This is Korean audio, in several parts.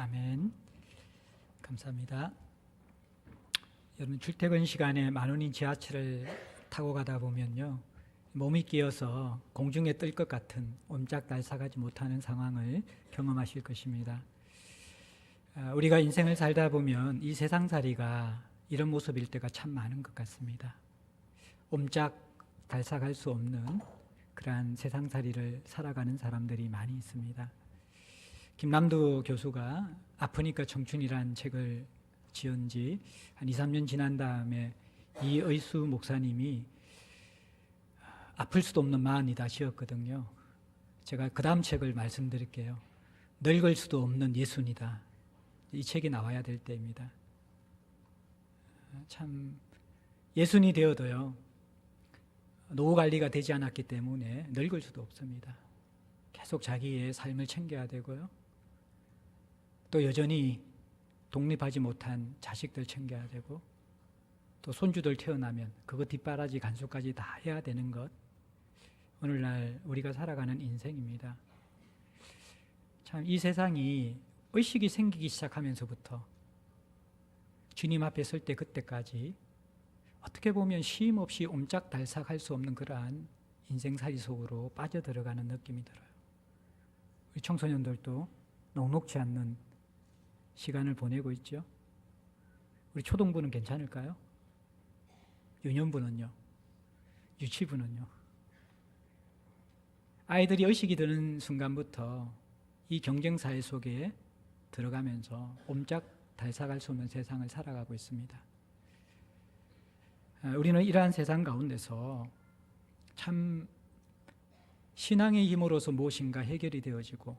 아멘. 감사합니다. 여러분, 출퇴근 시간에 만원인 지하철을 타고 가다 보면요, 몸이 끼어서 공중에 뜰 것 같은 옴짝달싹하지 못하는 상황을 경험하실 것입니다. 우리가 인생을 살다 보면 이 세상살이가 이런 모습일 때가 참 많은 것 같습니다. 옴짝달싹할 수 없는 그러한 세상살이를 살아가는 사람들이 많이 있습니다. 김남두 교수가 아프니까 청춘이란 책을 지은 지 한 2, 3년 지난 다음에 이의수 목사님이 아플 수도 없는 마흔이다 지었거든요. 제가 그 다음 책을 말씀드릴게요. 늙을 수도 없는 예순이다. 이 책이 나와야 될 때입니다. 참 예순이 되어도요, 노후 관리가 되지 않았기 때문에 늙을 수도 없습니다. 계속 자기의 삶을 챙겨야 되고요, 또 여전히 독립하지 못한 자식들 챙겨야 되고, 또 손주들 태어나면 그거 뒷바라지 간수까지 다 해야 되는 것, 오늘날 우리가 살아가는 인생입니다. 참 이 세상이 의식이 생기기 시작하면서부터 주님 앞에 설 때 그때까지 어떻게 보면 쉼 없이 옴짝달싹할 수 없는 그러한 인생살이 속으로 빠져들어가는 느낌이 들어요. 우리 청소년들도 녹록지 않는 시간을 보내고 있죠. 우리 초등부는 괜찮을까요? 유년부는요? 유치부는요? 아이들이 의식이 드는 순간부터 이 경쟁사회 속에 들어가면서 옴짝달싹할 수 없는 세상을 살아가고 있습니다. 우리는 이러한 세상 가운데서 참 신앙의 힘으로서 무엇인가 해결이 되어지고,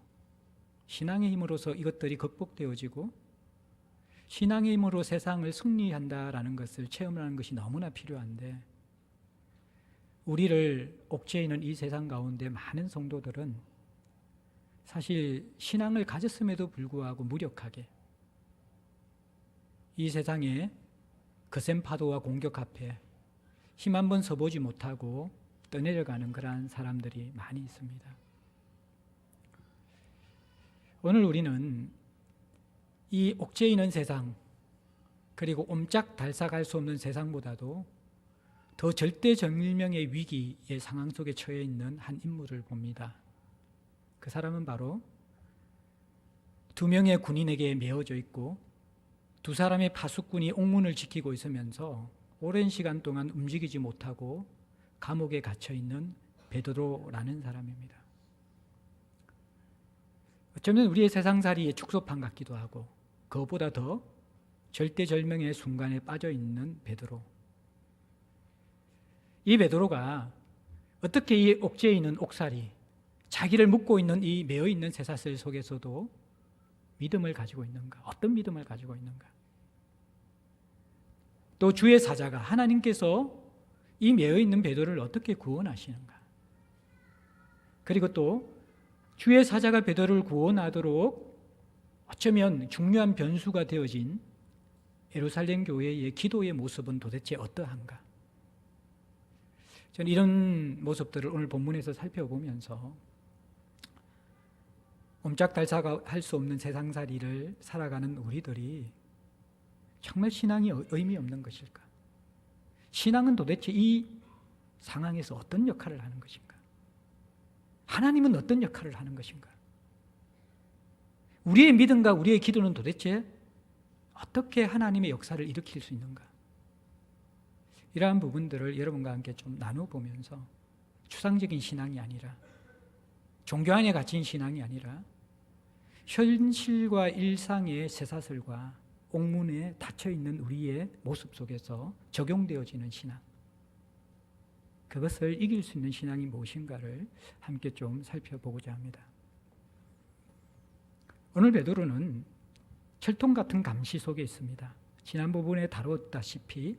신앙의 힘으로서 이것들이 극복되어지고, 신앙의 힘으로 세상을 승리한다라는 것을 체험하는 것이 너무나 필요한데, 우리를 옥죄이는 이 세상 가운데 많은 성도들은 사실 신앙을 가졌음에도 불구하고 무력하게 이 세상에 거센 파도와 공격 앞에 힘 한 번 서보지 못하고 떠내려가는 그러한 사람들이 많이 있습니다. 오늘 우리는 이 옥죄이는 세상, 그리고 옴짝달싹할 수 없는 세상보다도 더 절대절명의 위기의 상황 속에 처해 있는 한 인물을 봅니다. 그 사람은 바로 두 명의 군인에게 메어져 있고 두 사람의 파수꾼이 옥문을 지키고 있으면서 오랜 시간 동안 움직이지 못하고 감옥에 갇혀 있는 베드로라는 사람입니다. 어쩌면 우리의 세상살이의 축소판 같기도 하고, 그것보다 더 절대절명의 순간에 빠져 있는 베드로. 이 베드로가 어떻게 이 옥죄에 있는 옥살이, 자기를 묶고 있는 이 매어 있는 쇠사슬 속에서도 믿음을 가지고 있는가? 어떤 믿음을 가지고 있는가? 또 주의 사자가, 하나님께서 이 매어 있는 베드로를 어떻게 구원하시는가? 그리고 또 주의 사자가 베드로를 구원하도록 어쩌면 중요한 변수가 되어진 예루살렘 교회의 기도의 모습은 도대체 어떠한가? 저는 이런 모습들을 오늘 본문에서 살펴보면서 옴짝달싹할 수 없는 세상살이를 살아가는 우리들이 정말 신앙이 의미 없는 것일까? 신앙은 도대체 이 상황에서 어떤 역할을 하는 것인가? 하나님은 어떤 역할을 하는 것인가? 우리의 믿음과 우리의 기도는 도대체 어떻게 하나님의 역사를 일으킬 수 있는가? 이러한 부분들을 여러분과 함께 좀 나눠보면서 추상적인 신앙이 아니라, 종교 안에 갇힌 신앙이 아니라 현실과 일상의 쇠사슬과 옥문에 닫혀있는 우리의 모습 속에서 적용되어지는 신앙, 그것을 이길 수 있는 신앙이 무엇인가를 함께 좀 살펴보고자 합니다. 오늘 베드로는 철통 같은 감시 속에 있습니다. 지난 부분에 다뤘다시피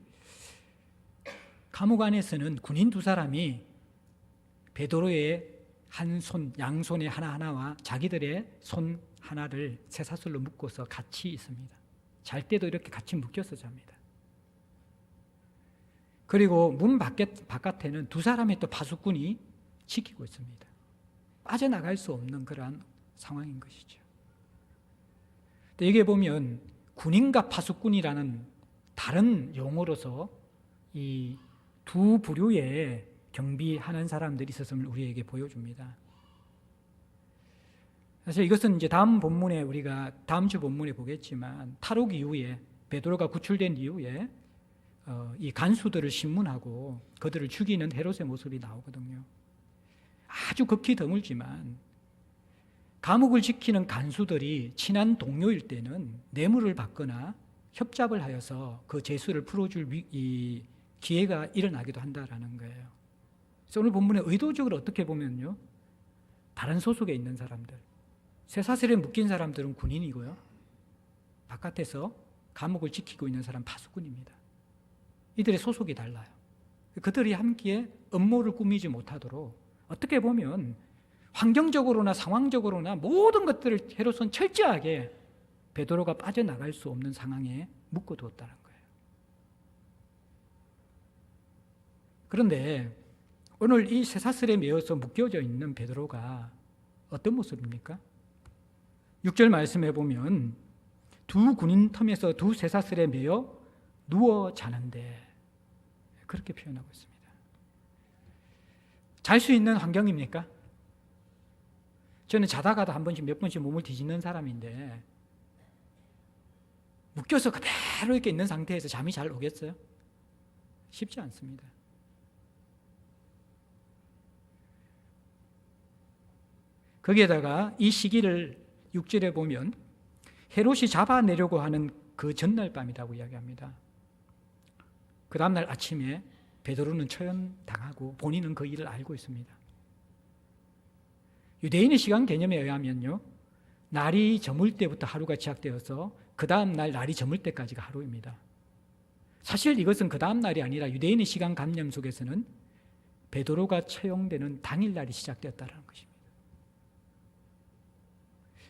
감옥 안에서는 군인 두 사람이 베드로의 한 손, 양손의 하나하나와 자기들의 손 하나를 쇠사슬로 묶어서 같이 있습니다. 잘 때도 이렇게 같이 묶여서 잡니다. 그리고 문 바깥에는 두 사람의 또 파수꾼이 지키고 있습니다. 빠져나갈 수 없는 그러한 상황인 것이죠. 또 여기에 보면 군인과 파수꾼이라는 다른 용어로서 이 두 부류의 경비하는 사람들이 있었음을 우리에게 보여줍니다. 사실 이것은 이제 우리가 다음 주 본문에 보겠지만 탈옥 이후에 베드로가 구출된 이후에 이 간수들을 신문하고 그들을 죽이는 헤롯의 모습이 나오거든요. 아주 극히 드물지만 감옥을 지키는 간수들이 친한 동료일 때는 뇌물을 받거나 협잡을 하여서 그 죄수를 풀어줄 이 기회가 일어나기도 한다라는 거예요. 그래서 오늘 본문에 의도적으로 어떻게 보면요, 다른 소속에 있는 사람들, 쇠사슬에 묶인 사람들은 군인이고요, 바깥에서 감옥을 지키고 있는 사람 파수꾼입니다. 이들의 소속이 달라요. 그들이 함께 음모를 꾸미지 못하도록 어떻게 보면 환경적으로나 상황적으로나 모든 것들을 헤롯은 철저하게 베드로가 빠져나갈 수 없는 상황에 묶어두었다는 거예요. 그런데 오늘 이 쇠사슬에 매어서 묶여져 있는 베드로가 어떤 모습입니까? 6절 말씀해 보면 두 군인 텀에서 두 쇠사슬에 매어 누워 자는데, 그렇게 표현하고 있습니다. 잘 수 있는 환경입니까? 저는 자다가도 한 번씩 몇 번씩 몸을 뒤집는 사람인데 묶여서 그대로 이렇게 있는 상태에서 잠이 잘 오겠어요? 쉽지 않습니다. 거기에다가 이 시기를 6절에 보면 헤롯이 잡아내려고 하는 그 전날 밤이라고 이야기합니다. 그 다음날 아침에 베드로는 처형당하고 본인은 그 일을 알고 있습니다. 유대인의 시간 개념에 의하면요, 날이 저물 때부터 하루가 시작되어서 그 다음 날 날이 저물 때까지가 하루입니다. 사실 이것은 그 다음 날이 아니라 유대인의 시간 관념 속에서는 베드로가 처형되는 당일날이 시작되었다는 것입니다.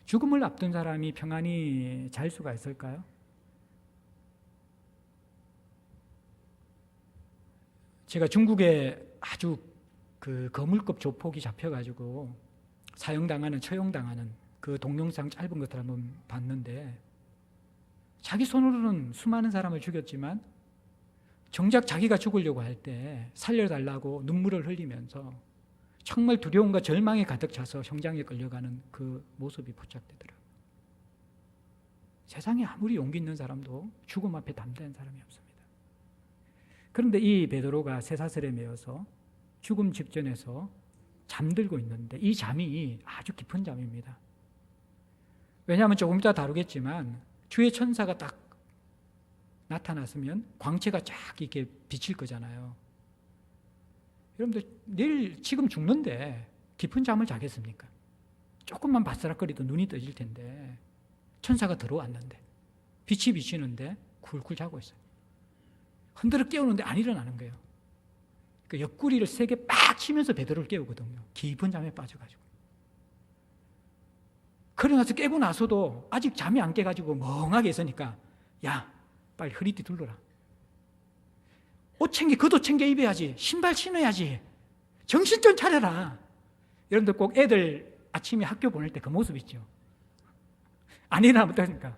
죽음을 앞둔 사람이 평안히 잘 수가 있을까요? 제가 중국에 아주 그 거물급 조폭이 잡혀가지고 처형당하는 그 동영상 짧은 것들 한번 봤는데, 자기 손으로는 수많은 사람을 죽였지만 정작 자기가 죽으려고 할 때 살려달라고 눈물을 흘리면서 정말 두려움과 절망에 가득 차서 형장에 끌려가는 그 모습이 포착되더라고요. 세상에 아무리 용기 있는 사람도 죽음 앞에 담대한 사람이 없습니다. 그런데 이 베드로가 쇠사슬에 매어서 죽음 직전에서 잠들고 있는데 이 잠이 아주 깊은 잠입니다. 왜냐하면 조금 이따 다루겠지만 주의 천사가 딱 나타났으면 광채가 쫙 이렇게 비칠 거잖아요. 여러분들 내일 지금 죽는데 깊은 잠을 자겠습니까? 조금만 바스락거리도 눈이 떠질 텐데 천사가 들어왔는데 빛이 비치는데 쿨쿨 자고 있어요. 흔들어 깨우는데 안 일어나는 거예요. 그 옆구리를 세게 빡 치면서 베드로를 깨우거든요. 깊은 잠에 빠져가지고. 그러고 나서 깨고 나서도 아직 잠이 안 깨가지고 멍하게 있으니까, 야, 빨리 허리띠 둘러라. 겉옷 챙겨 입어야지. 신발 신어야지. 정신 좀 차려라. 여러분들 꼭 애들 아침에 학교 보낼 때 그 모습 있죠. 안 일어나면 어떡합니까?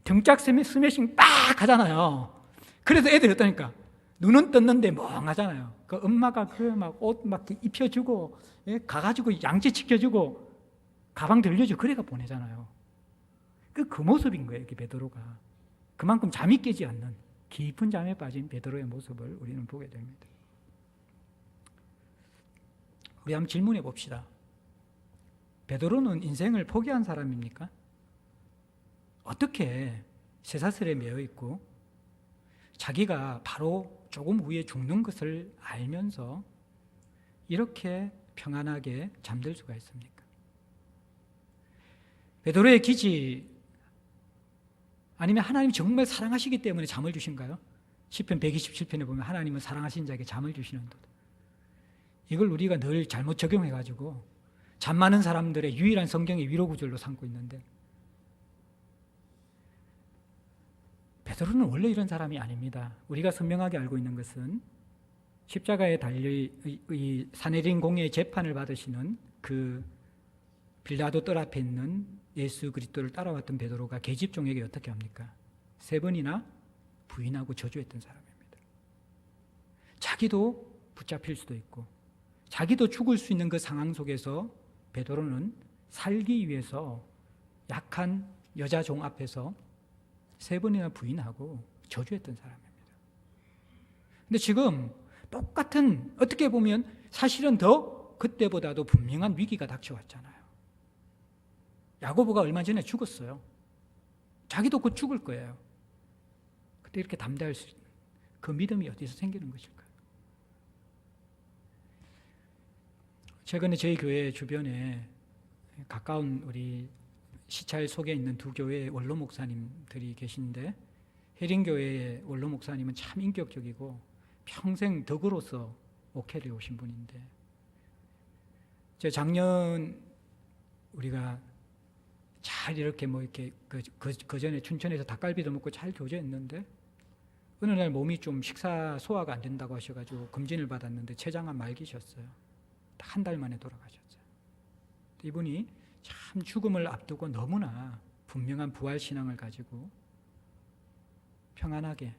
등짝 스매싱 빡 하잖아요. 그래도 애들이 어떠니까? 눈은 떴는데 멍하잖아요. 그 엄마가 그 막 옷 막 입혀주고, 가가지고 양치시켜주고, 가방 들려주고, 그래가 보내잖아요. 그 모습인 거예요, 이렇게 베드로가. 그만큼 잠이 깨지 않는 깊은 잠에 빠진 베드로의 모습을 우리는 보게 됩니다. 우리 한번 질문해 봅시다. 베드로는 인생을 포기한 사람입니까? 어떻게 쇠사슬에 매여 있고 자기가 바로 조금 후에 죽는 것을 알면서 이렇게 평안하게 잠들 수가 있습니까? 베드로의 기지, 아니면 하나님이 정말 사랑하시기 때문에 잠을 주신가요? 시편 127편에 보면 하나님은 사랑하신 자에게 잠을 주시는도다. 이걸 우리가 늘 잘못 적용해가지고 잠 많은 사람들의 유일한 성경의 위로 구절로 삼고 있는데, 베드로는 원래 이런 사람이 아닙니다. 우리가 선명하게 알고 있는 것은 십자가에 달려 이 사내린 공회의 재판을 받으시는 그 빌라도 뜰 앞에 있는 예수 그리스도를 따라왔던 베드로가 계집종에게 어떻게 합니까? 3번이나 부인하고 저주했던 사람입니다. 자기도 붙잡힐 수도 있고 자기도 죽을 수 있는 그 상황 속에서 베드로는 살기 위해서 약한 여자 종 앞에서 3번이나 부인하고 저주했던 사람입니다. 근데 지금 똑같은, 어떻게 보면 사실은 더 그때보다도 분명한 위기가 닥쳐왔잖아요. 야고보가 얼마 전에 죽었어요. 자기도 곧 죽을 거예요. 그때 이렇게 담대할 수 있는 그 믿음이 어디서 생기는 것일까요? 최근에 저희 교회 주변에 가까운 우리 시찰 속에 있는 2교회의 원로 목사님들이 계신데, 해린교회의 원로 목사님은 참 인격적이고 평생 덕으로서 목회를 오신 분인데, 작년 우리가 잘 이렇게 이렇게 그 전에 춘천에서 닭갈비도 먹고 잘 교제했는데, 어느 날 몸이 좀 식사 소화가 안 된다고 하셔가지고 검진을 받았는데 췌장암 말기셨어요. 딱 1달 만에 돌아가셨어요. 이분이 참 죽음을 앞두고 너무나 분명한 부활 신앙을 가지고 평안하게,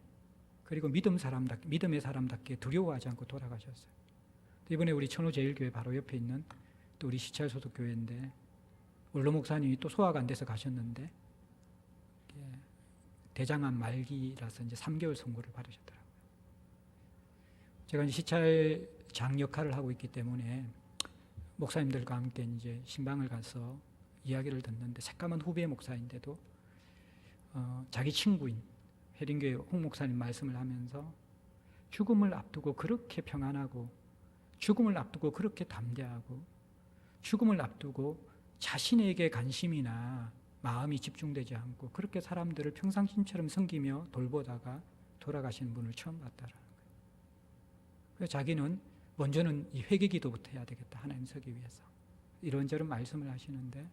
그리고 믿음의 사람답게 두려워하지 않고 돌아가셨어요. 이번에 우리 천호제일교회 바로 옆에 있는 또 우리 시찰 소속 교회인데, 원로 목사님이 또 소화가 안 돼서 가셨는데 대장암 말기라서 이제 3개월 선고를 받으셨더라고요. 제가 이제 시찰장 역할을 하고 있기 때문에 목사님들과 함께 이제 신방을 가서 이야기를 듣는데, 새까만 후배 목사인데도 자기 친구인 해린교회 홍 목사님 말씀을 하면서 죽음을 앞두고 그렇게 평안하고, 죽음을 앞두고 그렇게 담대하고, 죽음을 앞두고 자신에게 관심이나 마음이 집중되지 않고 그렇게 사람들을 평상시처럼 섬기며 돌보다가 돌아가신 분을 처음 봤다라는 거예요. 그래서 자기는 먼저는 이 회개기도부터 해야 되겠다, 하나님 서기 위해서, 이런저런 말씀을 하시는데,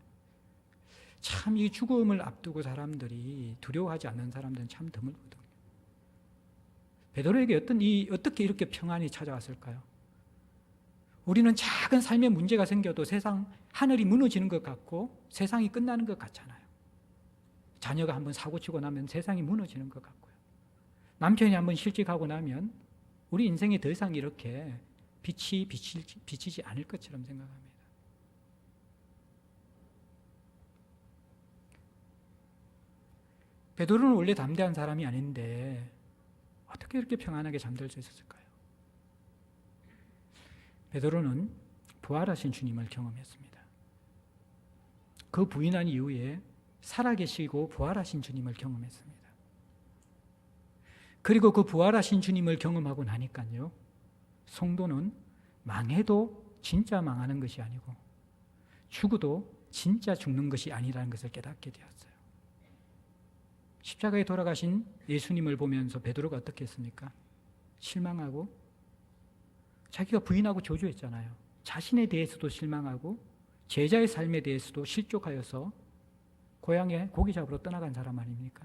참 이 죽음을 앞두고 사람들이 두려워하지 않는 사람들은 참 드물거든요. 베드로에게 어떻게 이렇게 평안이 찾아왔을까요? 우리는 작은 삶에 문제가 생겨도 하늘이 무너지는 것 같고 세상이 끝나는 것 같잖아요. 자녀가 한번 사고치고 나면 세상이 무너지는 것 같고요. 남편이 한번 실직하고 나면 우리 인생에 더 이상 이렇게 빛이 비치지 않을 것처럼 생각합니다. 베드로는 원래 담대한 사람이 아닌데 어떻게 이렇게 평안하게 잠들 수 있었을까요? 베드로는 부활하신 주님을 경험했습니다. 그 부인한 이후에 살아계시고 부활하신 주님을 경험했습니다. 그리고 그 부활하신 주님을 경험하고 나니까요, 성도는 망해도 진짜 망하는 것이 아니고 죽어도 진짜 죽는 것이 아니라는 것을 깨닫게 되었어요. 십자가에 돌아가신 예수님을 보면서 베드로가 어떻게 했습니까? 실망하고, 자기가 부인하고 저주했잖아요. 자신에 대해서도 실망하고 제자의 삶에 대해서도 실족하여서 고향에 고기 잡으러 떠나간 사람 아닙니까?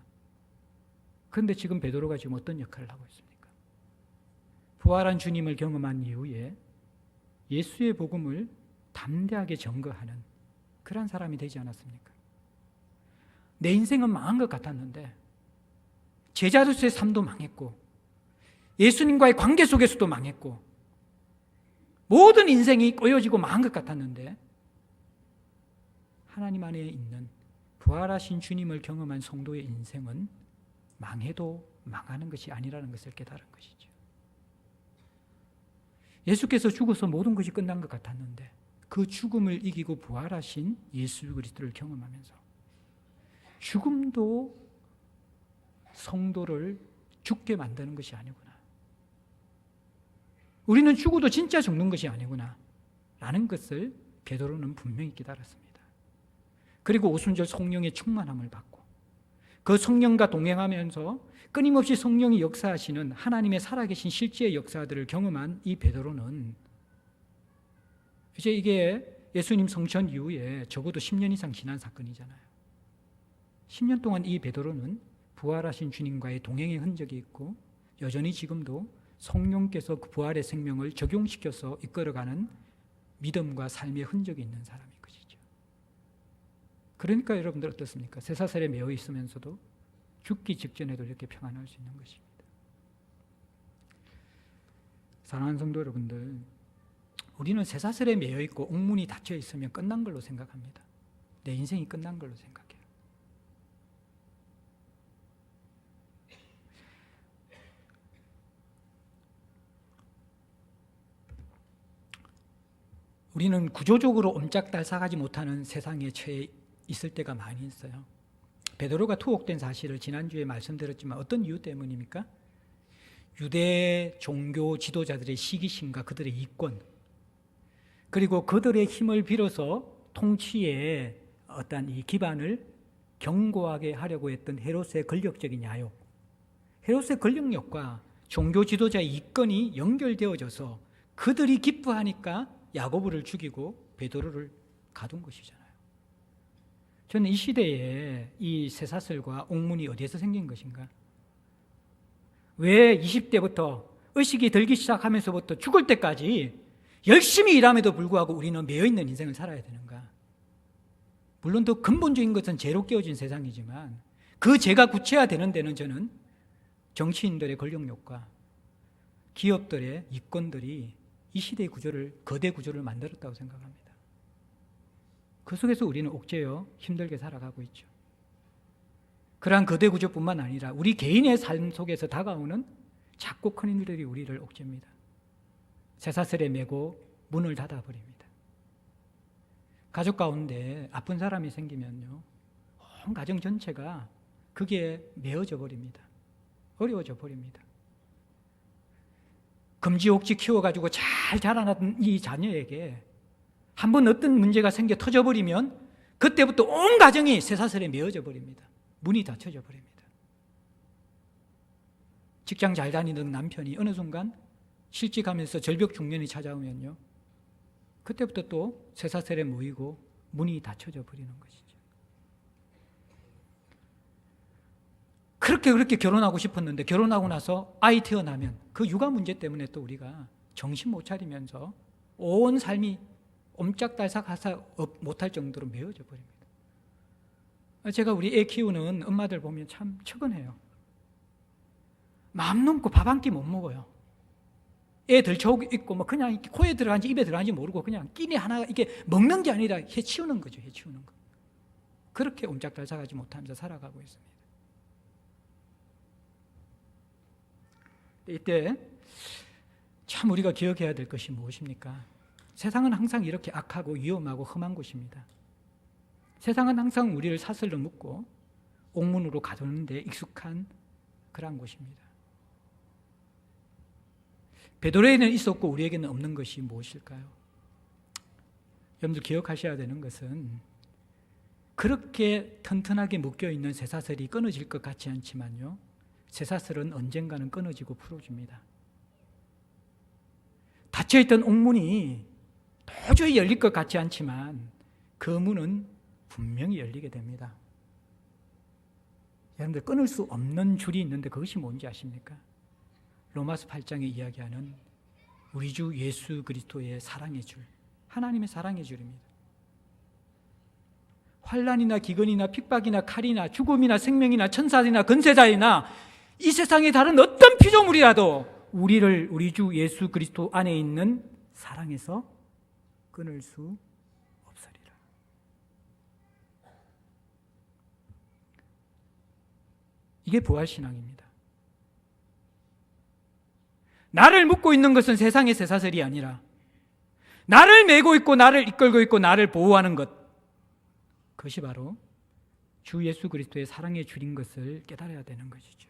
그런데 지금 베드로가 지금 어떤 역할을 하고 있습니까? 부활한 주님을 경험한 이후에 예수의 복음을 담대하게 전거하는 그런 사람이 되지 않았습니까? 내 인생은 망한 것 같았는데 제자로서의 삶도 망했고 예수님과의 관계 속에서도 망했고 모든 인생이 꼬여지고 망한 것 같았는데, 하나님 안에 있는 부활하신 주님을 경험한 성도의 인생은 망해도 망하는 것이 아니라는 것을 깨달은 것이죠. 예수께서 죽어서 모든 것이 끝난 것 같았는데 그 죽음을 이기고 부활하신 예수 그리스도를 경험하면서 죽음도 성도를 죽게 만드는 것이 아니구나, 우리는 죽어도 진짜 죽는 것이 아니구나 라는 것을 베드로는 분명히 깨달았습니다. 그리고 오순절 성령의 충만함을 받고 그 성령과 동행하면서 끊임없이 성령이 역사하시는 하나님의 살아계신 실제의 역사들을 경험한 이 베드로는 이제 이게 예수님 성천 이후에 적어도 10년 이상 지난 사건이잖아요. 10년 동안 이 베드로는 부활하신 주님과의 동행의 흔적이 있고 여전히 지금도 성령께서 그 부활의 생명을 적용시켜서 이끌어가는 믿음과 삶의 흔적이 있는 사람인 것이죠. 그러니까 여러분들 어떻습니까? 쇠사슬에 매여 있으면서도 죽기 직전에도 이렇게 평안할 수 있는 것입니다. 사랑하는 성도 여러분들, 우리는 쇠사슬에 매여 있고 옥문이 닫혀 있으면 끝난 걸로 생각합니다. 내 인생이 끝난 걸로 생각해요. 우리는 구조적으로 옴짝달싹하지 못하는 세상에 처해 있을 때가 많이 있어요. 베드로가 투옥된 사실을 지난주에 말씀드렸지만 어떤 이유 때문입니까? 유대 종교 지도자들의 시기심과 그들의 이권, 그리고 그들의 힘을 빌어서 통치의 어떤 이 기반을 견고하게 하려고 했던 헤롯의 권력적인 야욕, 헤롯의 권력력과 종교 지도자의 이권이 연결되어져서 그들이 기뻐하니까 야고보를 죽이고 베드로를 가둔 것이잖아요. 저는 이 시대에 이 쇠사슬과 옥문이 어디에서 생긴 것인가? 왜 20대부터 의식이 들기 시작하면서부터 죽을 때까지 열심히 일함에도 불구하고 우리는 매여있는 인생을 살아야 되는가? 물론 더 근본적인 것은 죄로 깨어진 세상이지만 그 죄가 구체화되는 데는 저는 정치인들의 권력욕과 기업들의 이권들이 이 시대의 구조를, 거대 구조를 만들었다고 생각합니다. 그 속에서 우리는 옥죄어 힘들게 살아가고 있죠. 그러한 거대 구조뿐만 아니라 우리 개인의 삶 속에서 다가오는 작고 큰 일들이 우리를 옥죄입니다. 쇠사슬에 매고 문을 닫아버립니다. 가족 가운데 아픈 사람이 생기면요, 온 가정 전체가 그게 메어져 버립니다. 어려워져 버립니다. 금지옥지 키워가지고 잘 자라나던 이 자녀에게 한번 어떤 문제가 생겨 터져버리면 그때부터 온 가정이 쇠사슬에 메어져 버립니다. 문이 닫혀져 버립니다. 직장 잘 다니던 남편이 어느 순간 실직하면서 절벽 중년이 찾아오면요, 그때부터 또 쇠사슬에 모이고 문이 닫혀져 버리는 것이죠. 그렇게 결혼하고 싶었는데 결혼하고 나서 아이 태어나면 그 육아 문제 때문에 또 우리가 정신 못 차리면서 온 삶이 옴짝달싹하사 못할 정도로 메어져 버립니다. 제가 우리 애 키우는 엄마들 보면 참 측은해요. 마음 놓고 밥 한 끼 못 먹어요. 애 들쳐오고 있고 뭐 그냥 코에 들어간지 입에 들어간지 모르고 그냥 끼니 하나 이게 먹는 게 아니라 해치우는 거죠. 해치우는 거. 그렇게 옴짝달싹하지 못하면서 살아가고 있습니다. 이때 참 우리가 기억해야 될 것이 무엇입니까? 세상은 항상 이렇게 악하고 위험하고 험한 곳입니다. 세상은 항상 우리를 사슬로 묶고 옥문으로 가두는 데 익숙한 그런 곳입니다. 베드로에는 있었고 우리에게는 없는 것이 무엇일까요? 여러분들 기억하셔야 되는 것은 그렇게 튼튼하게 묶여있는 쇠사슬이 끊어질 것 같지 않지만요, 쇠사슬은 언젠가는 끊어지고 풀어집니다. 닫혀있던 옥문이 도저히 열릴 것 같지 않지만 그 문은 분명히 열리게 됩니다. 여러분들 끊을 수 없는 줄이 있는데 그것이 뭔지 아십니까? 로마서 8장에 이야기하는 우리 주 예수 그리스도의 사랑의 줄, 하나님의 사랑의 줄입니다. 환난이나 기근이나 핍박이나 칼이나 죽음이나 생명이나 천사이나 권세자이나 이 세상의 다른 어떤 피조물이라도 우리를 우리 주 예수 그리스도 안에 있는 사랑에서 끊을 수 없으리라. 이게 부활신앙입니다. 나를 묶고 있는 것은 세상의 쇠사슬이 아니라 나를 메고 있고 나를 이끌고 있고 나를 보호하는 것, 그것이 바로 주 예수 그리스도의 사랑의 줄인 것을 깨달아야 되는 것이죠.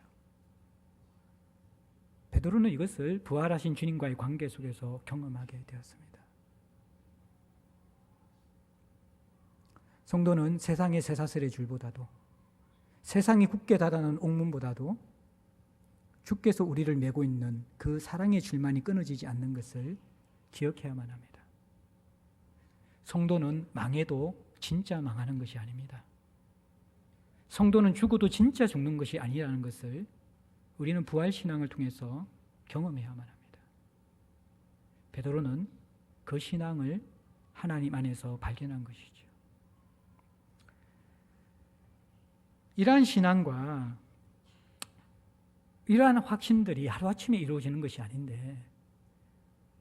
베드로는 이것을 부활하신 주님과의 관계 속에서 경험하게 되었습니다. 성도는 세상의 쇠사슬의 줄보다도 세상이 굳게 닫아놓은 옥문보다도 주께서 우리를 메고 있는 그 사랑의 줄만이 끊어지지 않는 것을 기억해야만 합니다. 성도는 망해도 진짜 망하는 것이 아닙니다. 성도는 죽어도 진짜 죽는 것이 아니라는 것을 우리는 부활신앙을 통해서 경험해야만 합니다. 베드로는 그 신앙을 하나님 안에서 발견한 것이죠. 이러한 신앙과 이러한 확신들이 하루아침에 이루어지는 것이 아닌데,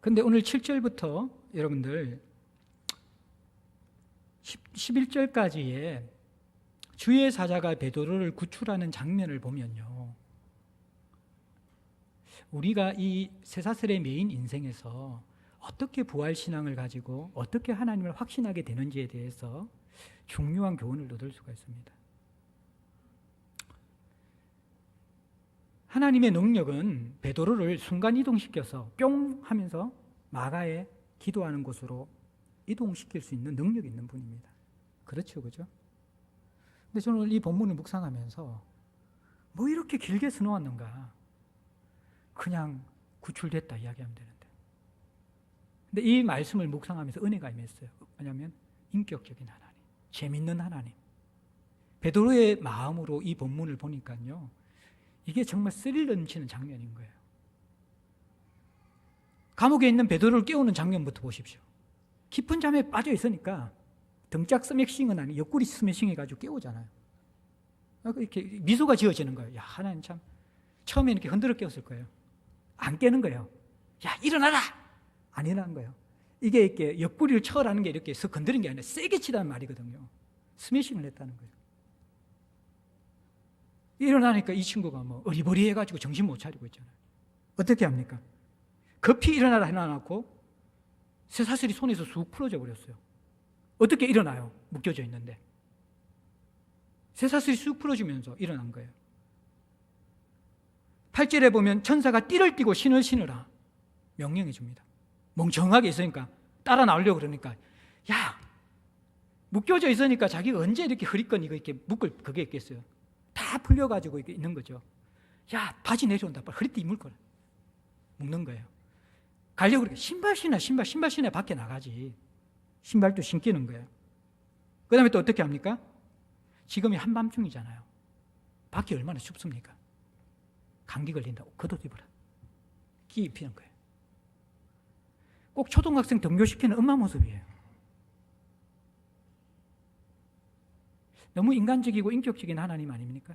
근데 오늘 7절부터 여러분들 11절까지의 주의 사자가 베드로를 구출하는 장면을 보면요, 우리가 이 쇠사슬의 메인 인생에서 어떻게 부활신앙을 가지고 어떻게 하나님을 확신하게 되는지에 대해서 중요한 교훈을 얻을 수가 있습니다. 하나님의 능력은 베드로를 순간이동시켜서 뿅 하면서 마가에 기도하는 곳으로 이동시킬 수 있는 능력이 있는 분입니다. 그렇죠, 그죠? 근데 저는 오늘 이 본문을 묵상하면서 뭐 이렇게 길게 써놓았는가? 그냥 구출됐다 이야기하면 되는데. 근데 이 말씀을 묵상하면서 은혜가 임했어요. 왜냐하면 인격적인 하나님, 재밌는 하나님. 베드로의 마음으로 이 본문을 보니까요, 이게 정말 스릴 넘치는 장면인 거예요. 감옥에 있는 베드로를 깨우는 장면부터 보십시오. 깊은 잠에 빠져 있으니까 등짝 스매싱은 아니 옆구리 스매싱 해가지고 깨우잖아요. 이렇게 미소가 지어지는 거예요. 야, 하나님 참 처음에 이렇게 흔들어 깨웠을 거예요. 안 깨는 거예요. 야, 일어나라! 안 일어난 거예요. 이게 이렇게 옆구리를 쳐라는 게 이렇게 썩 건드린 게 아니라 세게 치다는 말이거든요. 스매싱을 했다는 거예요. 일어나니까 이 친구가 뭐 어리버리해가지고 정신 못 차리고 있잖아요. 어떻게 합니까? 급히 일어나라 해놔놓고 쇠사슬이 손에서 쑥 풀어져 버렸어요. 어떻게 일어나요? 묶여져 있는데. 쇠사슬이 쑥 풀어지면서 일어난 거예요. 8절에 보면 천사가 띠를 띠고 신을 신으라 명령해 줍니다. 멍청하게 있으니까 따라 나오려고 그러니까, 야, 묶여져 있으니까 자기가 언제 이렇게 허리끈 이렇게 묶을 그게 있겠어요. 다 풀려가지고 이렇게 있는 거죠. 야, 바지 내려온다. 빨리 허리띠 묶어라. 묶는 거예요. 가려고 그러니까 신발 신어 밖에 나가지. 신발도 신기는 거예요. 그 다음에 또 어떻게 합니까? 지금이 한밤중이잖아요. 밖이 얼마나 춥습니까? 감기 걸린다고 겉옷 입어라. 끼 입히는 거예요. 꼭 초등학생 등교시키는 엄마 모습이에요. 너무 인간적이고 인격적인 하나님 아닙니까?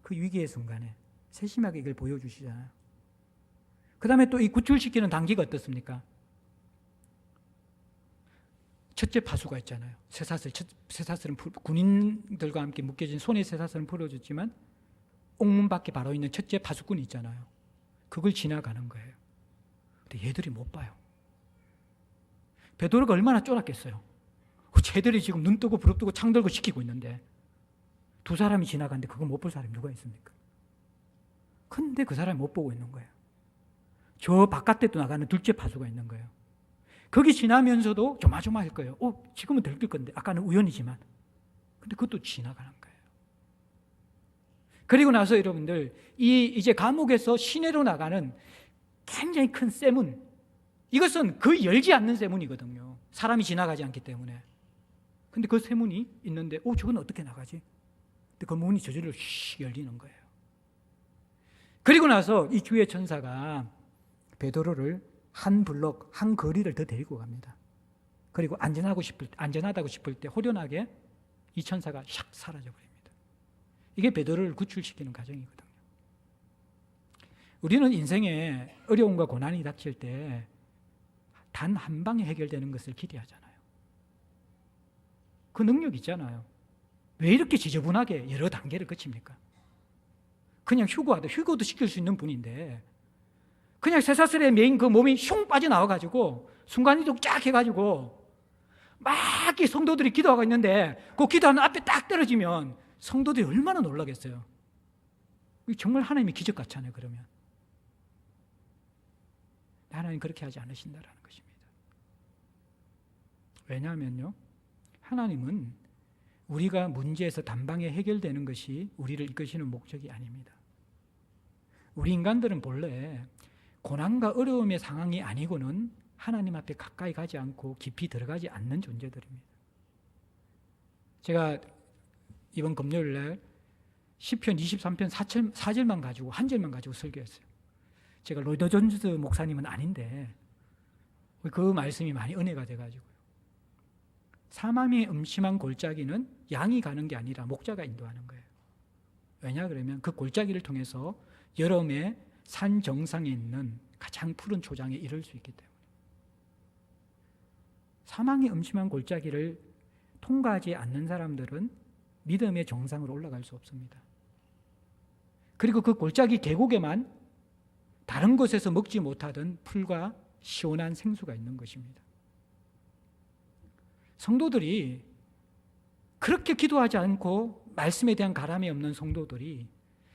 그 위기의 순간에 세심하게 이걸 보여주시잖아요. 그 다음에 또 이 구출시키는 단계가 어떻습니까? 첫째 파수가 있잖아요. 쇠사슬은 군인들과 함께 묶여진 손에 쇠사슬은 풀어졌지만 옥문 밖에 바로 있는 첫째 파수꾼이 있잖아요. 그걸 지나가는 거예요. 근데 얘들이 못 봐요. 베드로가 얼마나 쫄았겠어요. 쟤들이 지금 눈 뜨고 부릅뜨고 창 들고 시키고 있는데 두 사람이 지나가는데 그거 못 볼 사람이 누가 있습니까? 근데 그 사람이 못 보고 있는 거예요. 저 바깥에도 나가는 둘째 파수가 있는 거예요. 거기 지나면서도 조마조마할 거예요. 지금은 들킬 건데 아까는 우연이지만, 근데 그것도 지나가는 거예요. 그리고 나서 여러분들 이제 감옥에서 시내로 나가는 굉장히 큰 쇠문, 이것은 거의 열지 않는 쇠문이거든요. 사람이 지나가지 않기 때문에. 근데 그 쇠문이 있는데 저건 어떻게 나가지? 근데 그 문이 저절로 씩 열리는 거예요. 그리고 나서 이 주의 천사가 베드로를 한 블록, 한 거리를 더 데리고 갑니다. 그리고 안전하다고 싶을 때 호련하게 이 천사가 샥 사라져버립니다. 이게 베드로를 구출시키는 과정이거든요. 우리는 인생에 어려움과 고난이 닥칠 때 단 한 방에 해결되는 것을 기대하잖아요. 그 능력 있잖아요. 왜 이렇게 지저분하게 여러 단계를 거칩니까? 그냥 휴고도 시킬 수 있는 분인데 그냥 쇠사슬의 메인 그 몸이 슝 빠져나와가지고 순간이동 쫙 해가지고 막 성도들이 기도하고 있는데 그 기도하는 앞에 딱 떨어지면 성도들이 얼마나 놀라겠어요. 정말 하나님의 기적 같잖아요. 그러면 하나님 그렇게 하지 않으신다라는 것입니다. 왜냐하면요, 하나님은 우리가 문제에서 단방에 해결되는 것이 우리를 이끄시는 목적이 아닙니다. 우리 인간들은 본래 고난과 어려움의 상황이 아니고는 하나님 앞에 가까이 가지 않고 깊이 들어가지 않는 존재들입니다. 제가 이번 금요일 날 시편 23편 4절만 가지고 한 절만 가지고 설교했어요. 제가 로이더 존스 목사님은 아닌데 그 말씀이 많이 은혜가 돼가지고요. 사망의 음침한 골짜기는 양이 가는 게 아니라 목자가 인도하는 거예요. 왜냐 그러면 그 골짜기를 통해서 여름에 산 정상에 있는 가장 푸른 초장에 이를 수 있기 때문에. 사망의 음침한 골짜기를 통과하지 않는 사람들은 믿음의 정상으로 올라갈 수 없습니다. 그리고 그 골짜기 계곡에만 다른 곳에서 먹지 못하던 풀과 시원한 생수가 있는 것입니다. 성도들이 그렇게 기도하지 않고 말씀에 대한 가람이 없는 성도들이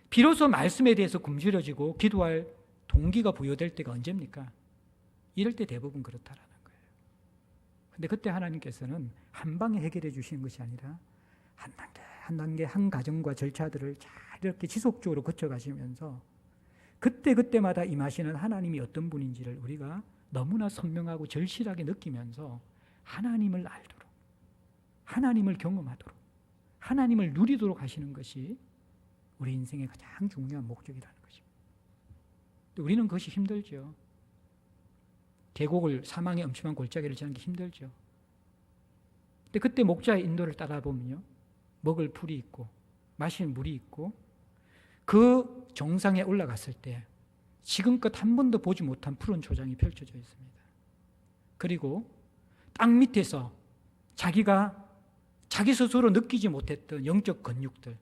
비로소 말씀에 대해서 굶주려지고 기도할 동기가 부여될 때가 언제입니까? 이럴 때 대부분 그렇다라는 거예요. 근데 그때 하나님께서는 한 방에 해결해 주시는 것이 아니라 한 단계 한 단계 한 과정과 절차들을 잘 이렇게 지속적으로 거쳐가시면서 그때마다 임하시는 하나님이 어떤 분인지를 우리가 너무나 선명하고 절실하게 느끼면서 하나님을 알도록, 하나님을 경험하도록, 하나님을 누리도록 하시는 것이 우리 인생의 가장 중요한 목적이라는 것입니다. 우리는 그것이 힘들죠. 계곡을, 사망의 엄침한 골짜기를 지나는 게 힘들죠. 근데 그때 목자의 인도를 따라 보면요, 먹을 풀이 있고 마실 물이 있고 그 정상에 올라갔을 때 지금껏 한 번도 보지 못한 푸른 초장이 펼쳐져 있습니다. 그리고 땅 밑에서 자기가 자기 스스로 느끼지 못했던 영적 근육들,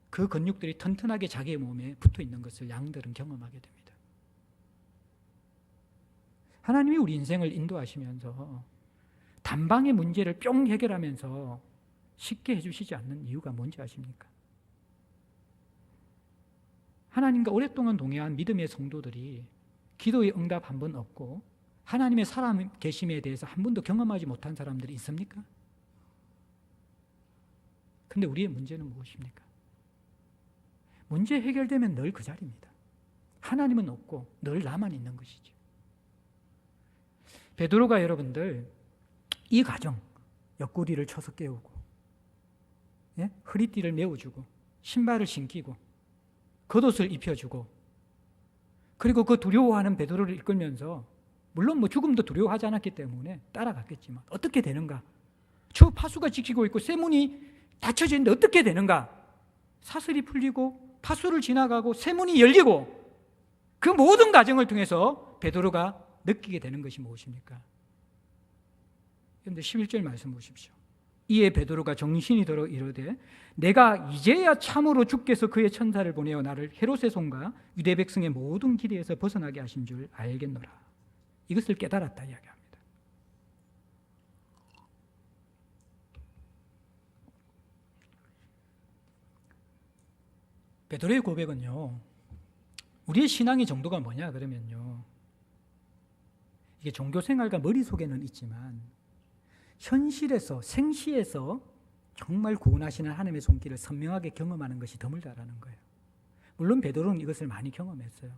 그 근육들이 튼튼하게 자기의 몸에 붙어 있는 것을 양들은 경험하게 됩니다. 하나님이 우리 인생을 인도하시면서 단방의 문제를 뿅 해결하면서 쉽게 해주시지 않는 이유가 뭔지 아십니까? 하나님과 오랫동안 동행한 믿음의 성도들이 기도의 응답 한 번 없고 하나님의 살아 계심에 대해서 한 번도 경험하지 못한 사람들이 있습니까? 근데 우리의 문제는 무엇입니까? 문제 해결되면 늘 그 자리입니다. 하나님은 없고 늘 나만 있는 것이죠. 베드로가 여러분들 이 가정, 옆구리를 쳐서 깨우고, 예? 허리띠를 메워주고, 신발을 신기고, 겉옷을 입혀주고, 그리고 그 두려워하는 베드로를 이끌면서, 물론 뭐 죽음도 두려워하지 않았기 때문에 따라갔겠지만 어떻게 되는가? 저 파수가 지키고 있고 쇠문이 닫혀져 있는데 어떻게 되는가? 사슬이 풀리고 파수를 지나가고 쇠문이 열리고, 그 모든 과정을 통해서 베드로가 느끼게 되는 것이 무엇입니까? 그런데 11절 말씀 보십시오. 이에 베드로가 정신이 들어 이르되 내가 이제야 참으로 주께서 그의 천사를 보내어 나를 헤롯의 손과 유대 백성의 모든 기대에서 벗어나게 하신 줄 알겠노라. 이것을 깨달았다 이야기합니다. 베드로의 고백은요, 우리의 신앙의 정도가 뭐냐 그러면요, 이게 종교생활과 머릿속에는 있지만 현실에서, 생시에서 정말 구원하시는 하나님의 손길을 선명하게 경험하는 것이 드물다라는 거예요. 물론 베드로는 이것을 많이 경험했어요.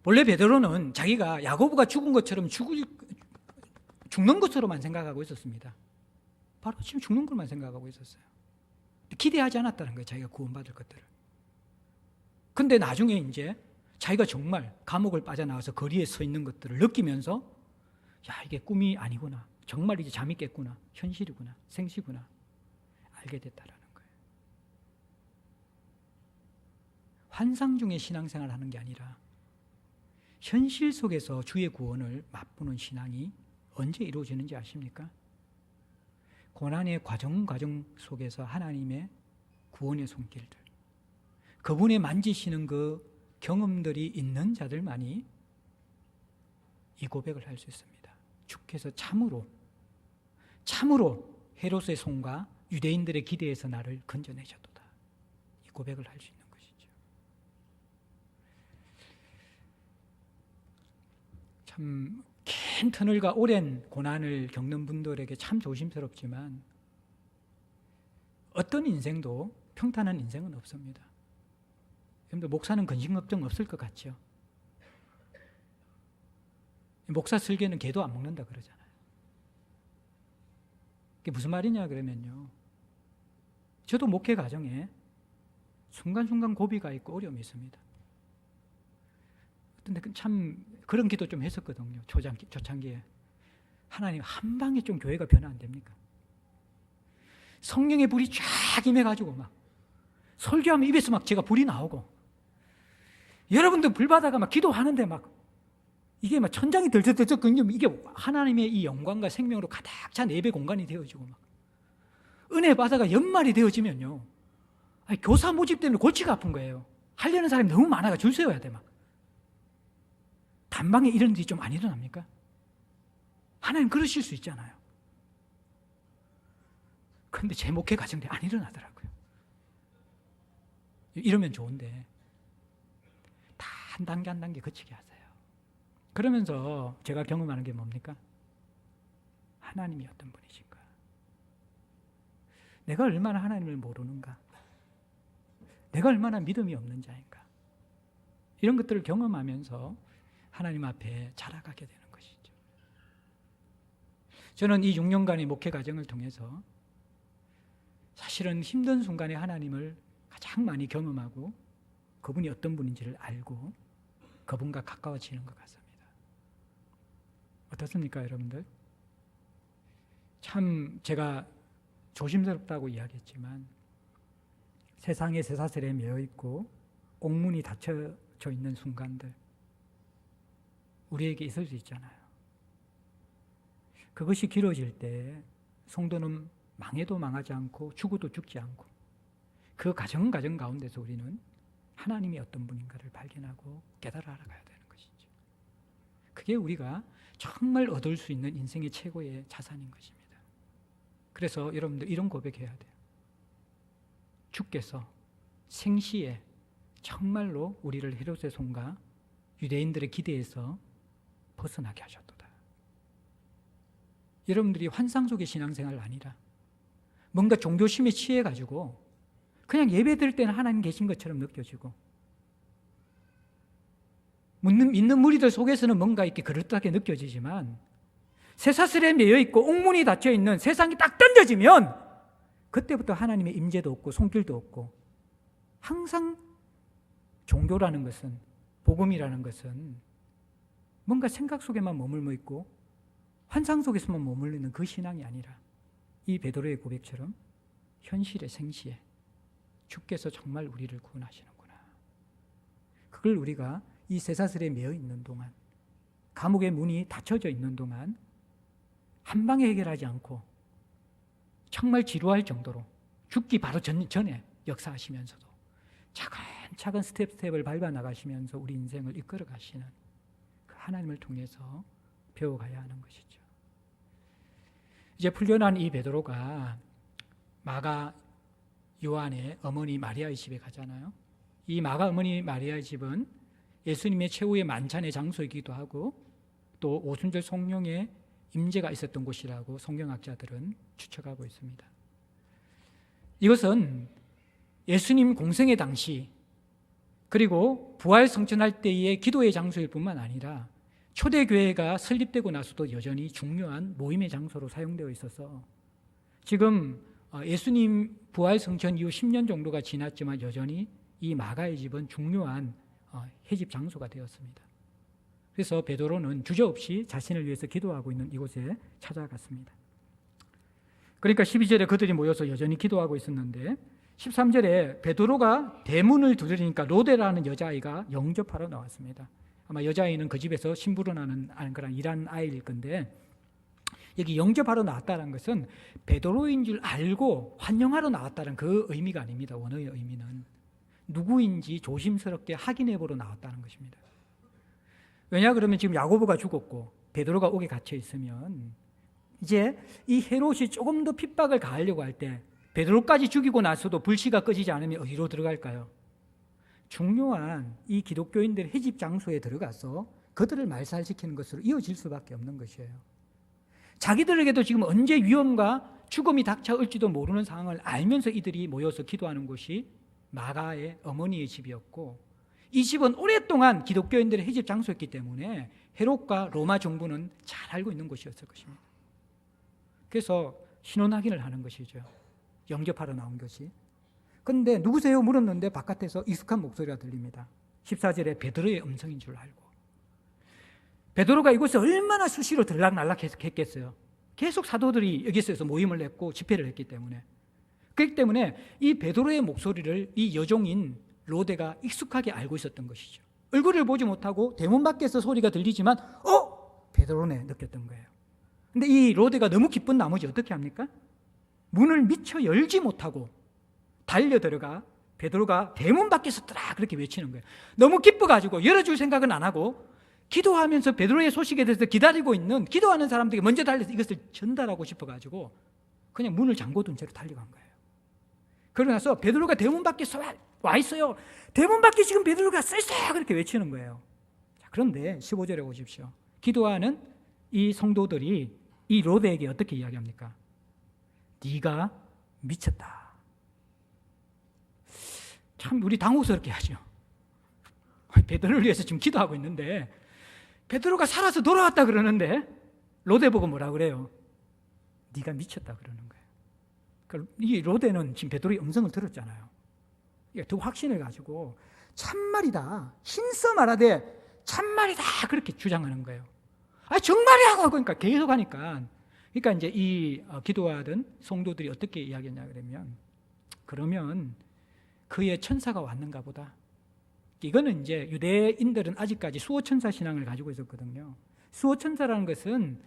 원래 베드로는 자기가 야고보가 죽은 것처럼 죽는 것으로만 생각하고 있었습니다. 바로 지금 죽는 것만 생각하고 있었어요. 기대하지 않았다는 거예요, 자기가 구원받을 것들을. 근데 나중에 이제 자기가 정말 감옥을 빠져나와서 거리에 서 있는 것들을 느끼면서, 야, 이게 꿈이 아니구나, 정말 이제 잠이 깼구나, 현실이구나, 생시구나 알게 됐다라는 거예요. 환상 중에 신앙생활을 하는 게 아니라 현실 속에서 주의 구원을 맛보는 신앙이 언제 이루어지는지 아십니까? 고난의 과정 속에서 하나님의 구원의 손길들, 그분의 만지시는 그 경험들이 있는 자들만이 이 고백을 할 수 있습니다. 주께서 참으로 헤롯의 손과 유대인들의 기대에서 나를 건져내셨도다. 이 고백을 할 수 있는 것이죠. 참 긴 터널과 오랜 고난을 겪는 분들에게 참 조심스럽지만 어떤 인생도 평탄한 인생은 없습니다. 여러분들 목사는 근심 걱정 없을 것 같죠? 목사 설교는 개도 안 먹는다 그러잖아요. 그게 무슨 말이냐 그러면요, 저도 목회 과정에 순간순간 고비가 있고 어려움이 있습니다. 근데 참 그런 기도 좀 했었거든요. 초창기에. 하나님, 한 방에 좀 교회가 변화 안 됩니까? 성령의 불이 쫙 임해가지고 막 설교하면 입에서 막 제가 불이 나오고, 여러분들 불 받아가 막 기도하는데 막 이게 막 천장이 들썩들썩 끊기면 이게 하나님의 이 영광과 생명으로 가득 찬 예배 공간이 되어지고, 막 은혜 받아가 연말이 되어지면요, 아니, 교사 모집 때문에 골치가 아픈 거예요. 하려는 사람이 너무 많아가 줄 세워야 돼. 막 단방에 이런 일이 좀 안 일어납니까? 하나님 그러실 수 있잖아요. 그런데 제 목회 과정들이 안 일어나더라고요. 이러면 좋은데 다 한 단계 한 단계 거치게 하세요. 그러면서 제가 경험하는 게 뭡니까? 하나님이 어떤 분이신가? 내가 얼마나 하나님을 모르는가? 내가 얼마나 믿음이 없는 자인가? 이런 것들을 경험하면서 하나님 앞에 자라가게 되는 것이죠. 저는 이 6년간의 목회 과정을 통해서 사실은 힘든 순간에 하나님을 가장 많이 경험하고 그분이 어떤 분인지를 알고 그분과 가까워지는 것 같습니다. 어떻습니까, 여러분들? 참 제가 조심스럽다고 이야기했지만 세상의 쇠사슬에 매여 있고 옥문이 닫혀져 있는 순간들 우리에게 있을 수 있잖아요. 그것이 길어질 때 성도는 망해도 망하지 않고 죽어도 죽지 않고 그 과정 가운데서 우리는 하나님이 어떤 분인가를 발견하고 깨달아 알아가야 되는 것이죠. 그게 우리가 정말 얻을 수 있는 인생의 최고의 자산인 것입니다. 그래서 여러분들 이런 고백해야 돼요. 주께서 생시에 정말로 우리를 헤롯의 손과 유대인들의 기대에서 벗어나게 하셨도다. 여러분들이 환상 속의 신앙생활 아니라 뭔가 종교심에 취해가지고 그냥 예배 드릴 때는 하나님 계신 것처럼 느껴지고 믿는 무리들 속에서는 뭔가 이렇게 그럴듯하게 느껴지지만 쇠사슬에 매여있고 옥문이 닫혀있는 세상이 딱 던져지면 그때부터 하나님의 임재도 없고 손길도 없고 항상 종교라는 것은 복음이라는 것은 뭔가 생각 속에만 머물러 있고 환상 속에서만 머물러 있는 그 신앙이 아니라 이 베드로의 고백처럼 현실의 생시에 주께서 정말 우리를 구원하시는구나. 그걸 우리가 이 쇠사슬에 매여 있는 동안 감옥의 문이 닫혀져 있는 동안 한 방에 해결하지 않고 정말 지루할 정도로 죽기 바로 전에 역사하시면서도 차근차근 스텝을 밟아 나가시면서 우리 인생을 이끌어 가시는 그 하나님을 통해서 배워가야 하는 것이죠. 이제 풀려난 이 베드로가 마가 요한의 어머니 마리아의 집에 가잖아요. 이 마가 어머니 마리아의 집은 예수님의 최후의 만찬의 장소이기도 하고 또 오순절 성령의 임재가 있었던 곳이라고 성경학자들은 추측하고 있습니다. 이것은 예수님 공생의 당시 그리고 부활 성천할 때의 기도의 장소일 뿐만 아니라 초대교회가 설립되고 나서도 여전히 중요한 모임의 장소로 사용되어 있어서 지금 예수님 부활 성천 이후 10년 정도가 지났지만 여전히 이 마가의 집은 중요한 회집 장소가 되었습니다. 그래서 베드로는 주저없이 자신을 위해서 기도하고 있는 이곳에 찾아갔습니다. 그러니까 12절에 그들이 모여서 여전히 기도하고 있었는데 13절에 베드로가 대문을 두드리니까 로데라는 여자아이가 영접하러 나왔습니다. 아마 여자아이는 그 집에서 심부름하는 그런 일하는 아이일 건데 여기 영접하러 나왔다는 것은 베드로인 줄 알고 환영하러 나왔다는 그 의미가 아닙니다. 원어의 의미는 누구인지 조심스럽게 확인해 보러 나왔다는 것입니다. 왜냐 그러면 지금 야고보가 죽었고 베드로가 옥에 갇혀 있으면 이제 이 헤롯이 조금 더 핍박을 가하려고 할 때 베드로까지 죽이고 나서도 불씨가 꺼지지 않으면 어디로 들어갈까요? 중요한 이 기독교인들의 회집 장소에 들어가서 그들을 말살시키는 것으로 이어질 수밖에 없는 것이에요. 자기들에게도 지금 언제 위험과 죽음이 닥쳐올지도 모르는 상황을 알면서 이들이 모여서 기도하는 곳이 마가의 어머니의 집이었고 이 집은 오랫동안 기독교인들의 회집 장소였기 때문에 헤롯과 로마 정부는 잘 알고 있는 곳이었을 것입니다. 그래서 신원 확인을 하는 것이죠. 영접하러 나온 것이. 그런데 누구세요? 물었는데 바깥에서 익숙한 목소리가 들립니다. 14절에 베드로의 음성인 줄 알고. 베드로가 이곳에 얼마나 수시로 들락날락 했겠어요. 계속 사도들이 여기서 모임을 했고 집회를 했기 때문에. 그렇기 때문에 이 베드로의 목소리를 이 여종인 로데가 익숙하게 알고 있었던 것이죠. 얼굴을 보지 못하고 대문 밖에서 소리가 들리지만 베드로네 느꼈던 거예요. 근데 이 로데가 너무 기쁜 나머지 어떻게 합니까? 문을 미처 열지 못하고 달려 들어가 베드로가 대문 밖에서 뜨라 그렇게 외치는 거예요. 너무 기뻐가지고 열어줄 생각은 안 하고 기도하면서 베드로의 소식에 대해서 기다리고 있는 기도하는 사람들에게 먼저 달려서 이것을 전달하고 싶어가지고 그냥 문을 잠궈둔 채로 달려간 거예요. 그러고 나서 베드로가 대문 밖에 와 있어요. 대문 밖에 지금 베드로가 서 있어요. 그렇게 외치는 거예요. 자, 그런데 15절에 보십시오. 기도하는 이 성도들이 이 로데에게 어떻게 이야기합니까? 네가 미쳤다. 참 우리 당혹스럽게 하죠. 베드로를 위해서 지금 기도하고 있는데 베드로가 살아서 돌아왔다 그러는데 로데 보고 뭐라 그래요? 네가 미쳤다 그러는 거예요. 이 로데는 지금 베드로의 음성을 들었잖아요. 더 확신을 가지고 참말이다, 힘써 말하되 참말이다 그렇게 주장하는 거예요. 정말이라고 그러니까 계속 하니까 그러니까 이제 이 기도하던 성도들이 어떻게 이야기했냐 그러면 그의 천사가 왔는가 보다. 이거는 이제 유대인들은 아직까지 수호천사 신앙을 가지고 있었거든요. 수호천사라는 것은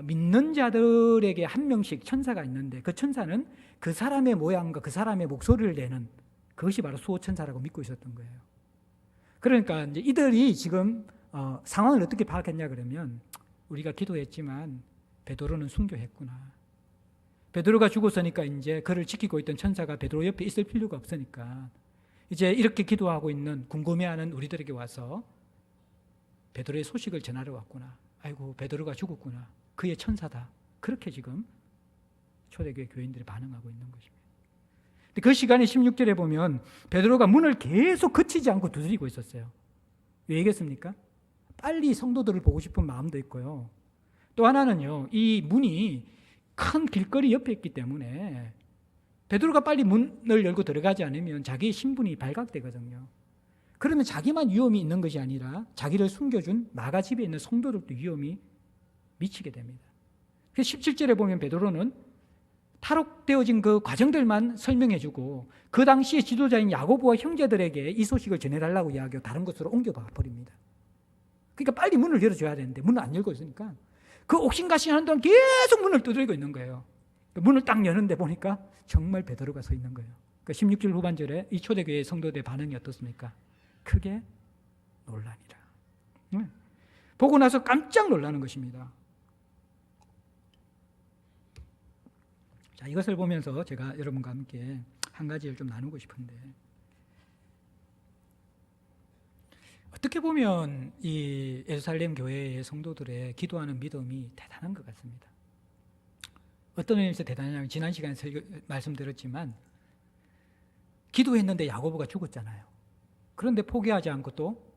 믿는 자들에게 한 명씩 천사가 있는데 그 천사는 그 사람의 모양과 그 사람의 목소리를 내는 그것이 바로 수호천사라고 믿고 있었던 거예요. 그러니까 이제 이들이 지금 상황을 어떻게 파악했냐 그러면 우리가 기도했지만 베드로는 순교했구나. 베드로가 죽었으니까 이제 그를 지키고 있던 천사가 베드로 옆에 있을 필요가 없으니까 이제 이렇게 기도하고 있는 궁금해하는 우리들에게 와서 베드로의 소식을 전하러 왔구나. 아이고 베드로가 죽었구나. 그의 천사다. 그렇게 지금 초대교회 교인들이 반응하고 있는 것입니다. 그 시간에 16절에 보면 베드로가 문을 계속 거치지 않고 두드리고 있었어요. 왜겠습니까? 빨리 성도들을 보고 싶은 마음도 있고요. 또 하나는요, 이 문이 큰 길거리 옆에 있기 때문에 베드로가 빨리 문을 열고 들어가지 않으면 자기의 신분이 발각되거든요. 그러면 자기만 위험이 있는 것이 아니라 자기를 숨겨준 마가 집에 있는 성도들도 위험이 미치게 됩니다. 그래서 17절에 보면 베드로는 탈옥되어진 그 과정들만 설명해주고 그 당시의 지도자인 야고보와 형제들에게 이 소식을 전해달라고 이야기하고 다른 곳으로 옮겨가 버립니다. 그러니까 빨리 문을 열어줘야 되는데 문을 안 열고 있으니까 그 옥신각신하는 동안 계속 문을 두드리고 있는 거예요. 문을 딱 여는데 보니까 정말 베드로가 서 있는 거예요. 그러니까 16절 후반절에 이 초대교회 성도들의 반응이 어떻습니까? 크게 놀라니라. 보고 나서 깜짝 놀라는 것입니다. 자, 이것을 보면서 제가 여러분과 함께 한 가지를 좀 나누고 싶은데 어떻게 보면 이 예루살렘 교회의 성도들의 기도하는 믿음이 대단한 것 같습니다. 어떤 의미에서 대단하냐면 지난 시간에 말씀드렸지만 기도했는데 야고보가 죽었잖아요. 그런데 포기하지 않고 또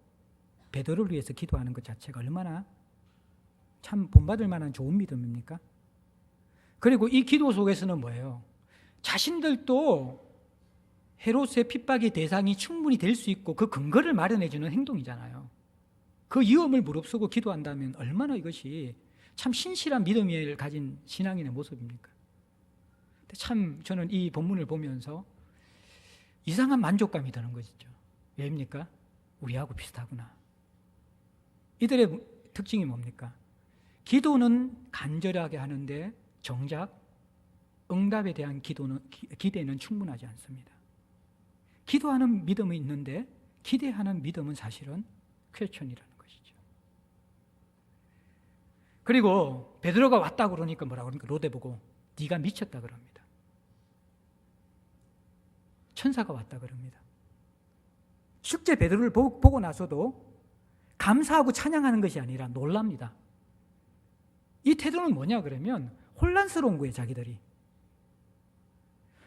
베드로를 위해서 기도하는 것 자체가 얼마나 참 본받을 만한 좋은 믿음입니까? 그리고 이 기도 속에서는 뭐예요? 자신들도 헤롯의 핍박의 대상이 충분히 될 수 있고 그 근거를 마련해주는 행동이잖아요. 그 위험을 무릅쓰고 기도한다면 얼마나 이것이 참 신실한 믿음을 가진 신앙인의 모습입니까? 근데 참 저는 이 본문을 보면서 이상한 만족감이 드는 것이죠. 왜입니까? 우리하고 비슷하구나. 이들의 특징이 뭡니까? 기도는 간절하게 하는데 정작 응답에 대한 기대는 충분하지 않습니다. 기도하는 믿음이 있는데 기대하는 믿음은 사실은 퀘스천이라는 것이죠. 그리고 베드로가 왔다 그러니까 뭐라고 그러니까 로데 보고 네가 미쳤다 그럽니다. 천사가 왔다 그럽니다. 실제 베드로를 보고 나서도 감사하고 찬양하는 것이 아니라 놀랍니다. 이 태도는 뭐냐 그러면 혼란스러운 거예요, 자기들이.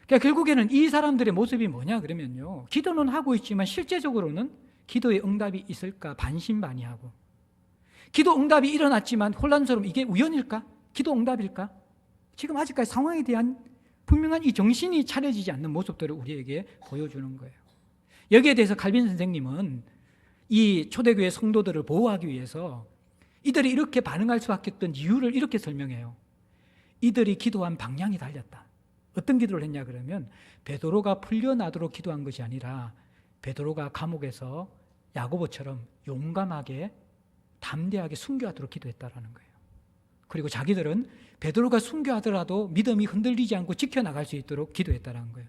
그러니까 결국에는 이 사람들의 모습이 뭐냐 그러면요, 기도는 하고 있지만 실제적으로는 기도의 응답이 있을까 반신반의하고, 기도 응답이 일어났지만 혼란스러움, 이게 우연일까? 기도 응답일까? 지금 아직까지 상황에 대한 분명한 이 정신이 차려지지 않는 모습들을 우리에게 보여주는 거예요. 여기에 대해서 칼빈 선생님은 이 초대교회 성도들을 보호하기 위해서 이들이 이렇게 반응할 수밖에 없던 이유를 이렇게 설명해요. 이들이 기도한 방향이 달렸다. 어떤 기도를 했냐 그러면 베드로가 풀려나도록 기도한 것이 아니라 베드로가 감옥에서 야고보처럼 용감하게 담대하게 순교하도록 기도했다라는 거예요. 그리고 자기들은 베드로가 순교하더라도 믿음이 흔들리지 않고 지켜나갈 수 있도록 기도했다라는 거예요.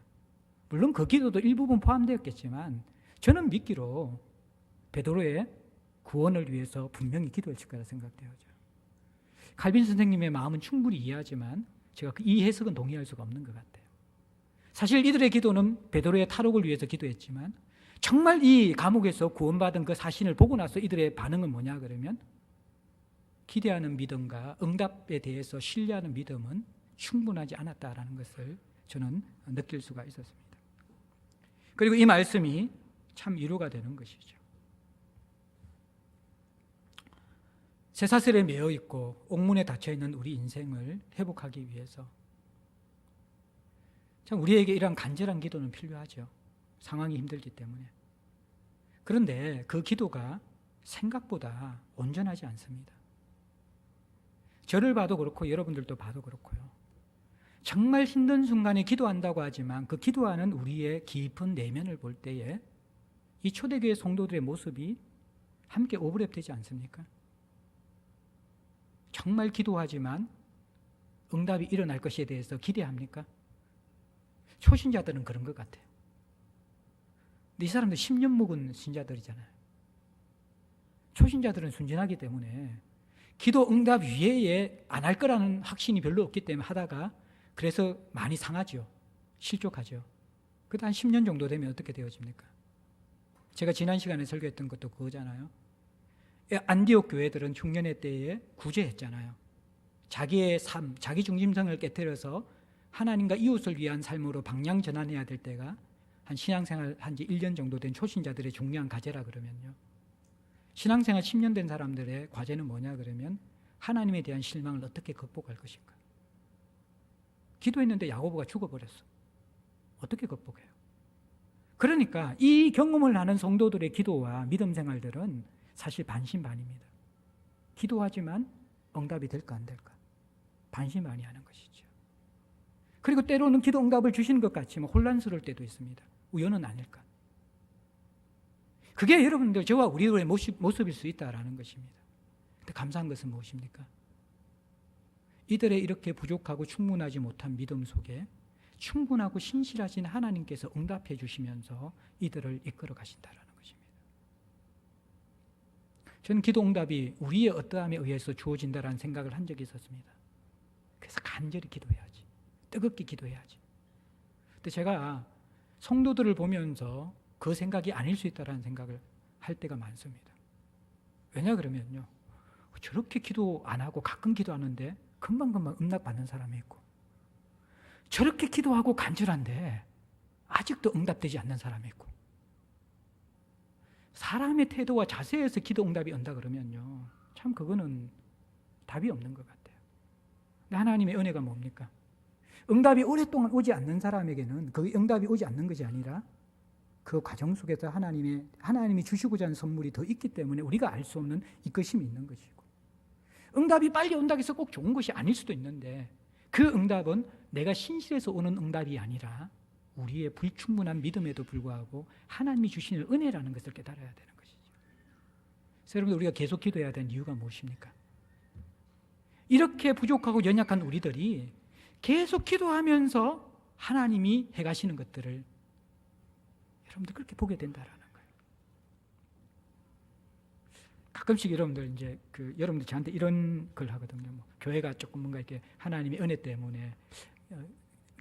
물론 그 기도도 일부분 포함되었겠지만 저는 믿기로 베드로의 구원을 위해서 분명히 기도했을 거라 생각되어요. 칼빈 선생님의 마음은 충분히 이해하지만 제가 이 해석은 동의할 수가 없는 것 같아요. 사실 이들의 기도는 베드로의 탈옥을 위해서 기도했지만 정말 이 감옥에서 구원받은 그 사신을 보고 나서 이들의 반응은 뭐냐 그러면 기대하는 믿음과 응답에 대해서 신뢰하는 믿음은 충분하지 않았다라는 것을 저는 느낄 수가 있었습니다. 그리고 이 말씀이 참 위로가 되는 것이죠. 쇠사슬에 매여 있고 옥문에 닫혀 있는 우리 인생을 회복하기 위해서 참 우리에게 이러한 간절한 기도는 필요하죠. 상황이 힘들기 때문에. 그런데 그 기도가 생각보다 온전하지 않습니다. 저를 봐도 그렇고 여러분들도 봐도 그렇고요. 정말 힘든 순간에 기도한다고 하지만 그 기도하는 우리의 깊은 내면을 볼 때에 이 초대교회 성도들의 모습이 함께 오버랩되지 않습니까? 정말 기도하지만 응답이 일어날 것에 대해서 기대합니까? 초신자들은 그런 것 같아요. 근데 이 사람들 10년 묵은 신자들이잖아요. 초신자들은 순진하기 때문에 기도 응답 위에 안 할 거라는 확신이 별로 없기 때문에 하다가 그래서 많이 상하죠. 실족하죠. 그때 한 10년 정도 되면 어떻게 되어집니까? 제가 지난 시간에 설교했던 것도 그거잖아요. 안디옥 교회들은 흉년의 때에 구제했잖아요. 자기의 삶, 자기 중심성을 깨뜨려서 하나님과 이웃을 위한 삶으로 방향 전환해야 될 때가 한 신앙생활 한 지 1년 정도 된 초신자들의 중요한 과제라 그러면요. 신앙생활 10년 된 사람들의 과제는 뭐냐 그러면 하나님에 대한 실망을 어떻게 극복할 것인가. 기도했는데 야고보가 죽어버렸어. 어떻게 극복해요? 그러니까 이 경험을 하는 성도들의 기도와 믿음 생활들은 사실 반신반의입니다. 기도하지만 응답이 될까 안 될까? 반신반의하는 것이죠. 그리고 때로는 기도 응답을 주시는 것 같지만 혼란스러울 때도 있습니다. 우연은 아닐까? 그게 여러분들 저와 우리의 모습일 수 있다라는 것입니다. 근데 감사한 것은 무엇입니까? 이들의 이렇게 부족하고 충분하지 못한 믿음 속에 충분하고 신실하신 하나님께서 응답해 주시면서 이들을 이끌어 가신다라는 것입니다. 저는 기도 응답이 우리의 어떠함에 의해서 주어진다라는 생각을 한 적이 있었습니다. 그래서 간절히 기도해야지. 뜨겁게 기도해야지. 근데 제가 성도들을 보면서 그 생각이 아닐 수 있다라는 생각을 할 때가 많습니다. 왜냐 그러면요. 저렇게 기도 안 하고 가끔 기도하는데 금방금방 응답 받는 사람이 있고 저렇게 기도하고 간절한데 아직도 응답되지 않는 사람이 있고 사람의 태도와 자세에서 기도 응답이 온다 그러면요. 참 그거는 답이 없는 것 같아요. 근데 하나님의 은혜가 뭡니까? 응답이 오랫동안 오지 않는 사람에게는 그 응답이 오지 않는 것이 아니라 그 과정 속에서 하나님이 주시고자 하는 선물이 더 있기 때문에 우리가 알 수 없는 이것이 있는 것이고 응답이 빨리 온다고 해서 꼭 좋은 것이 아닐 수도 있는데 그 응답은 내가 신실해서 오는 응답이 아니라 우리의 불충분한 믿음에도 불구하고 하나님이 주시는 은혜라는 것을 깨달아야 되는 것이죠. 그래서 여러분들 우리가 계속 기도해야 되는 이유가 무엇입니까? 이렇게 부족하고 연약한 우리들이 계속 기도하면서 하나님이 해가시는 것들을 여러분들 그렇게 보게 된다라는 거예요. 가끔씩 여러분들 이제 여러분들 저한테 이런 걸 하거든요. 교회가 조금 뭔가 이렇게 하나님의 은혜 때문에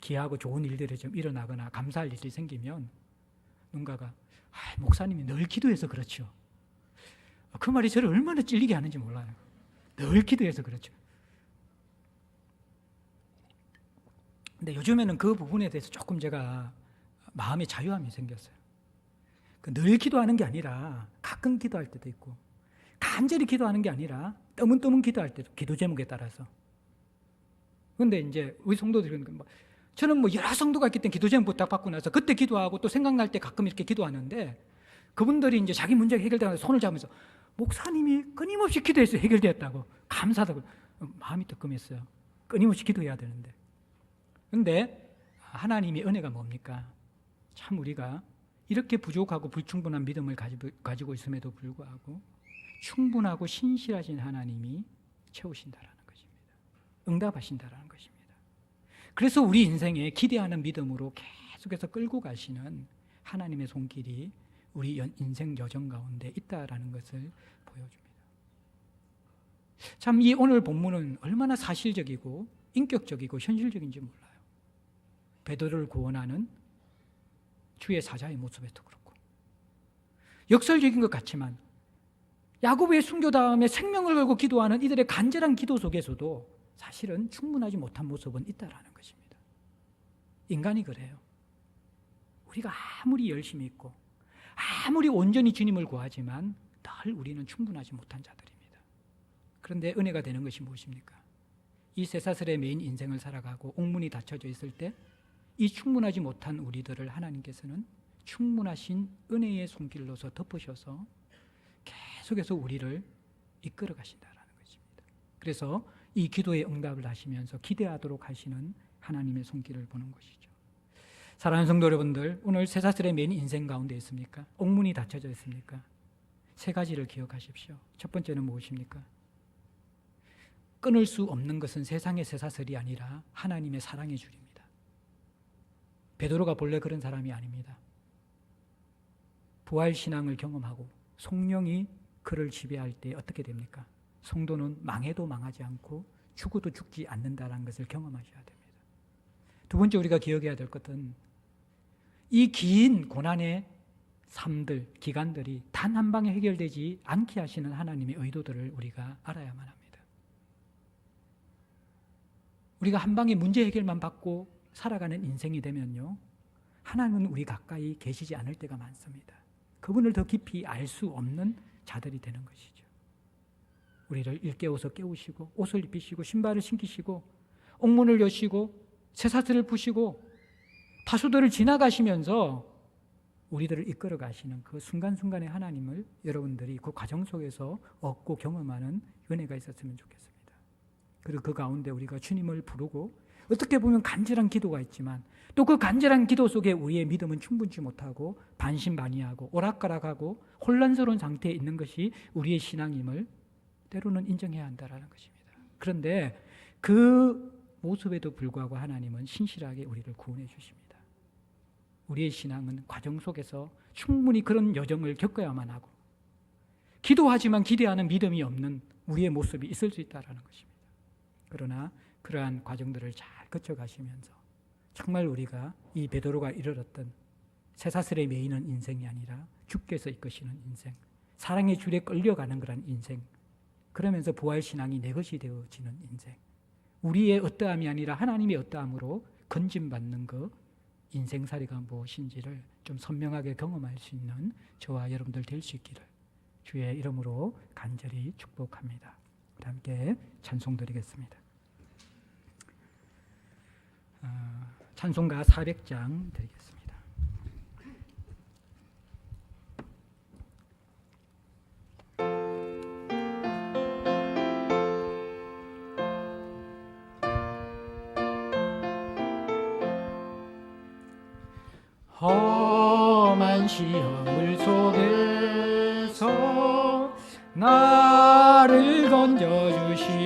귀하고 좋은 일들이 좀 일어나거나 감사할 일이 생기면 누군가가 목사님이 늘 기도해서 그렇죠. 그 말이 저를 얼마나 찔리게 하는지 몰라요. 늘 기도해서 그렇죠. 근데 요즘에는 그 부분에 대해서 조금 제가 마음의 자유함이 생겼어요. 늘 기도하는 게 아니라 가끔 기도할 때도 있고 간절히 기도하는 게 아니라 떠문떠문 기도할 때도 기도 제목에 따라서. 그런데 이제 우리 성도들은 저는 여러 성도가 있기 때문에 기도 제목 부탁받고 나서 그때 기도하고 또 생각날 때 가끔 이렇게 기도하는데 그분들이 이제 자기 문제가 해결되면서 손을 잡으면서 목사님이 끊임없이 기도해서 해결되었다고 감사하다고 마음이 뜨끔했어요. 끊임없이 기도해야 되는데. 그런데 하나님의 은혜가 뭡니까? 참 우리가 이렇게 부족하고 불충분한 믿음을 가지고 있음에도 불구하고 충분하고 신실하신 하나님이 채우신다라는 것입니다. 응답하신다라는 것입니다. 그래서 우리 인생에 기대하는 믿음으로 계속해서 끌고 가시는 하나님의 손길이 우리 인생 여정 가운데 있다라는 것을 보여줍니다. 참 이 오늘 본문은 얼마나 사실적이고 인격적이고 현실적인지 몰라요. 베드로를 구원하는 주의 사자의 모습에도 그렇고 역설적인 것 같지만 야곱의 순교 다음에 생명을 걸고 기도하는 이들의 간절한 기도 속에서도 사실은 충분하지 못한 모습은 있다라는 것입니다. 인간이 그래요. 우리가 아무리 열심히 있고 아무리 온전히 주님을 구하지만 늘 우리는 충분하지 못한 자들입니다. 그런데 은혜가 되는 것이 무엇입니까? 이 쇠사슬에 매인 인생을 살아가고 옥문이 닫혀져 있을 때 이 충분하지 못한 우리들을 하나님께서는 충분하신 은혜의 손길로서 덮으셔서 계속해서 우리를 이끌어 가신다라는 것입니다. 그래서 이 기도의 응답을 하시면서 기대하도록 하시는 하나님의 손길을 보는 것이죠. 사랑하는 성도 여러분들, 오늘 쇠사슬에 매인 인생 가운데 있습니까? 옥문이 닫혀져 있습니까? 세 가지를 기억하십시오. 첫 번째는 무엇입니까? 끊을 수 없는 것은 세상의 쇠사슬이 아니라 하나님의 사랑의 줄입니다. 베드로가 본래 그런 사람이 아닙니다. 부활신앙을 경험하고 성령이 그를 지배할 때 어떻게 됩니까? 성도는 망해도 망하지 않고 죽어도 죽지 않는다는 것을 경험하셔야 됩니다. 두 번째 우리가 기억해야 될 것은 이 긴 고난의 삶들, 기간들이 단 한 방에 해결되지 않게 하시는 하나님의 의도들을 우리가 알아야만 합니다. 우리가 한 방에 문제 해결만 받고 살아가는 인생이 되면요, 하나님은 우리 가까이 계시지 않을 때가 많습니다. 그분을 더 깊이 알 수 없는 자들이 되는 것이죠. 우리를 일깨워서 깨우시고 옷을 입히시고 신발을 신기시고 옥문을 여시고 쇠사슬을 푸시고 파수들을 지나가시면서 우리들을 이끌어 가시는 그 순간순간의 하나님을 여러분들이 그 과정 속에서 얻고 경험하는 은혜가 있었으면 좋겠습니다. 그리고 그 가운데 우리가 주님을 부르고 어떻게 보면 간절한 기도가 있지만 또 그 간절한 기도 속에 우리의 믿음은 충분치 못하고 반신반의하고 오락가락하고 혼란스러운 상태에 있는 것이 우리의 신앙임을 때로는 인정해야 한다는 것입니다. 그런데 그 모습에도 불구하고 하나님은 신실하게 우리를 구원해 주십니다. 우리의 신앙은 과정 속에서 충분히 그런 여정을 겪어야만 하고 기도하지만 기대하는 믿음이 없는 우리의 모습이 있을 수 있다는 것입니다. 그러나 그러한 과정들을 잘 거쳐가시면서 정말 우리가 이 베드로가 이르렀던 쇠사슬에 매이는 인생이 아니라 주께서 이끄시는 인생, 사랑의 줄에 끌려가는 그런 인생, 그러면서 부활신앙이 내 것이 되어지는 인생, 우리의 어떠함이 아니라 하나님의 어떠함으로 건짐받는 그 인생살이가 무엇인지를 좀 선명하게 경험할 수 있는 저와 여러분들 될 수 있기를 주의 이름으로 간절히 축복합니다. 함께 찬송 드리겠습니다. 찬송가 400장 드리겠습니다. 험한 시험을 속에서 나를 건져주시